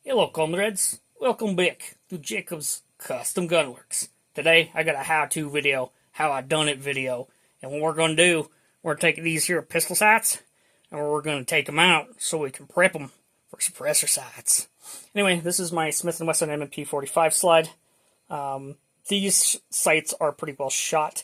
Hello comrades, welcome back to Jacob's Custom Gunworks. Today I got a how-to video, how I done it video, and what we're going to do, we're going to take these here pistol sights, and we're going to take them out so we can prep them for suppressor sights. Anyway, this is my Smith & Wesson M&P 45 slide. These sights are pretty well shot.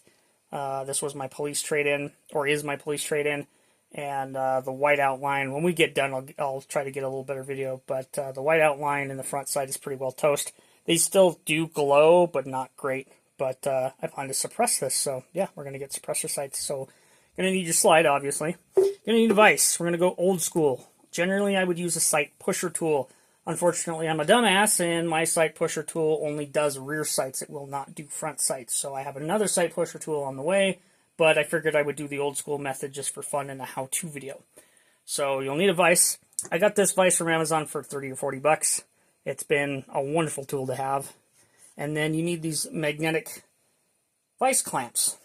This was my police trade-in, or is my police trade-in. And the white outline, when we get done, I'll try to get a little better video, but the white outline in the front side is pretty well toast. They still do glow, but not great. But I plan to suppress this, so yeah, we're going to get suppressor sights. So going to need your slide, obviously. Going to need a vise. We're going to go old school. Generally, I would use a sight pusher tool. Unfortunately, I'm a dumbass, and my sight pusher tool only does rear sights. It will not do front sights. So I have another sight pusher tool on the way. But I figured I would do the old school method just for fun in a how-to video. So you'll need a vise. I got this vise from Amazon for 30 or 40 bucks. It's been a wonderful tool to have. And then you need these magnetic vise clamps.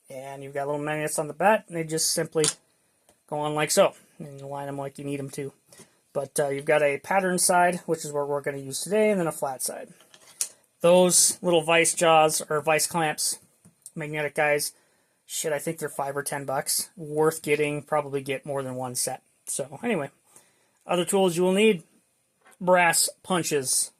And you've got little magnets on the back, and they just simply go on like so. And you line them like you need them to. But you've got a pattern side, which is what we're going to use today, and then a flat side. Those little vise jaws, or vise clamps, magnetic guys, shit, I think they're 5 or 10 bucks. Worth getting, probably get more than one set. So, anyway. Other tools you will need. Brass punches.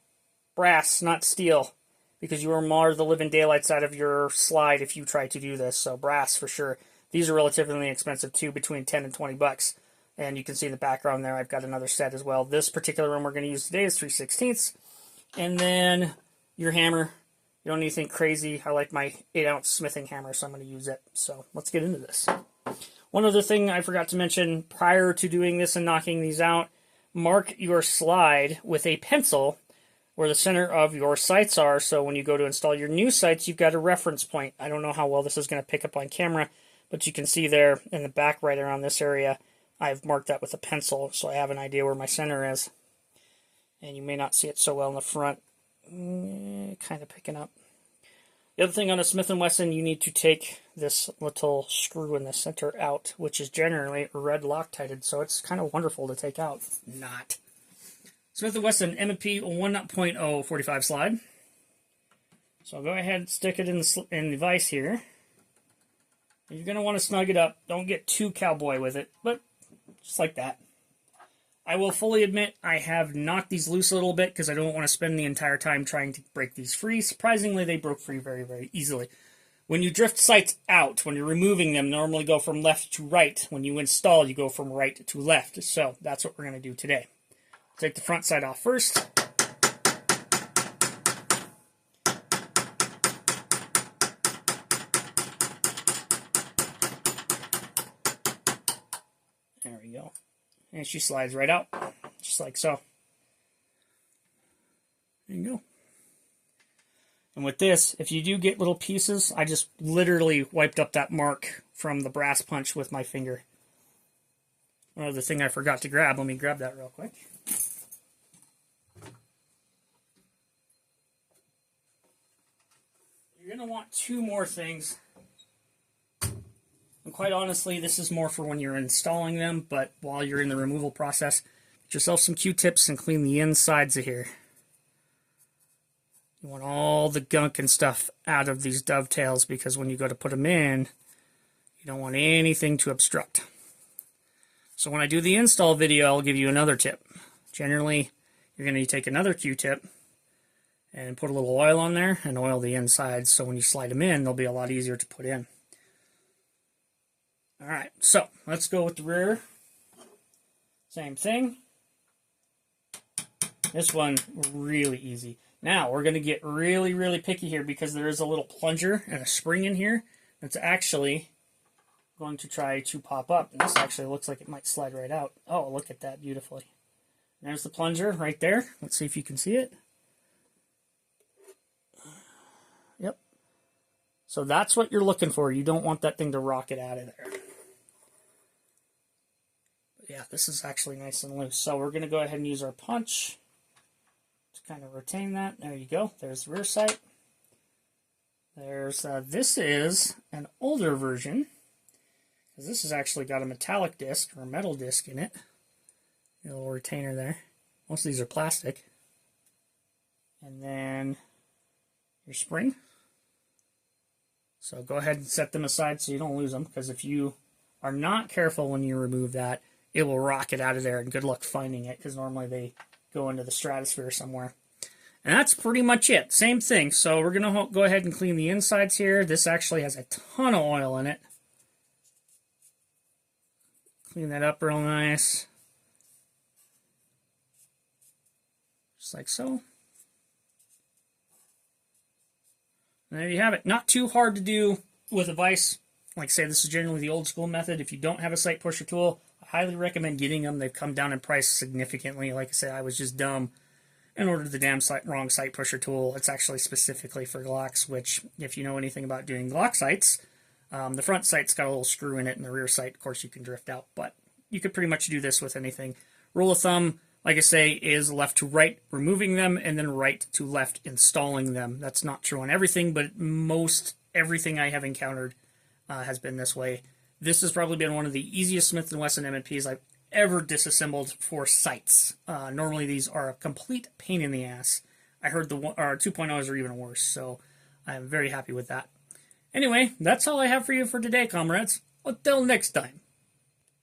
Brass, not steel. Because you will mar the living daylights out of your slide if you try to do this. So, brass for sure. These are relatively inexpensive too, between 10 and 20 bucks. And you can see in the background there, I've got another set as well. This particular one we're going to use today is 3/16. And then your hammer. You don't need anything crazy. I like my 8-ounce smithing hammer, so I'm going to use it. So let's get into this. One other thing I forgot to mention prior to doing this and knocking these out, mark your slide with a pencil where the center of your sights are. So when you go to install your new sights, you've got a reference point. I don't know how well this is going to pick up on camera, but you can see there in the back right around this area, I've marked that with a pencil, so I have an idea where my center is. And you may not see it so well in the front. Kind of picking up. The other thing on a Smith & Wesson, you need to take this little screw in the center out, which is generally red Loctited, so it's kind of wonderful to take out. Not. Smith & Wesson M&P 1.0 45 slide. So I'll go ahead and stick it in the vise here. You're going to want to snug it up. Don't get too cowboy with it, but just like that. I will fully admit I have knocked these loose a little bit because I don't want to spend the entire time trying to break these free. Surprisingly, they broke free very, very easily. When you drift sights out, when you're removing them, normally go from left to right. When you install, you go from right to left. So that's what we're going to do today. Take the front side off first. There we go. And she slides right out, just like so. There you go. And with this, if you do get little pieces, I just literally wiped up that mark from the brass punch with my finger. One other thing I forgot to grab, let me grab that real quick. You're going to want two more things. And quite honestly, this is more for when you're installing them, but while you're in the removal process, get yourself some Q-tips and clean the insides of here. You want all the gunk and stuff out of these dovetails because when you go to put them in, you don't want anything to obstruct. So when I do the install video, I'll give you another tip. Generally, you're going to take another Q-tip and put a little oil on there and oil the insides so when you slide them in, they'll be a lot easier to put in. Alright, so let's go with the rear. Same thing. This one, really easy. Now, we're going to get really, really picky here because there is a little plunger and a spring in here that's actually going to try to pop up. And this actually looks like it might slide right out. Oh, look at that beautifully. There's the plunger right there. Let's see if you can see it. Yep. So that's what you're looking for. You don't want that thing to rocket out of there. Yeah, this is actually nice and loose. So we're going to go ahead and use our punch to kind of retain that. There you go. There's the rear sight. There's this is an older version because this has actually got a metallic disc or a metal disc in it. A little retainer there. Most of these are plastic. and then your spring. So go ahead and set them aside so you don't lose them, because if you are not careful when you remove that, it will rocket out of there, and good luck finding it, because normally they go into the stratosphere somewhere. And that's pretty much it. Same thing. So we're going to go ahead and clean the insides here. This actually has a ton of oil in it. Clean that up real nice. Just like so. And there you have it. Not too hard to do with a vise. Like I say, this is generally the old school method. If you don't have a sight pusher tool, I highly recommend getting them. They've come down in price significantly. Like I said, I was just dumb and ordered the damn wrong sight pusher tool. It's actually specifically for Glocks, which, if you know anything about doing Glock sights, the front sight's got a little screw in it, and the rear sight, of course, you can drift out. But you could pretty much do this with anything. Rule of thumb, like I say, is left to right removing them, and then right to left installing them. That's not true on everything, but most everything I have encountered has been this way. This has probably been one of the easiest Smith & Wesson M&Ps I've ever disassembled for sights. Normally these are a complete pain in the ass. I heard the 2.0s are even worse, so I'm very happy with that. Anyway, that's all I have for you for today, comrades. Until next time.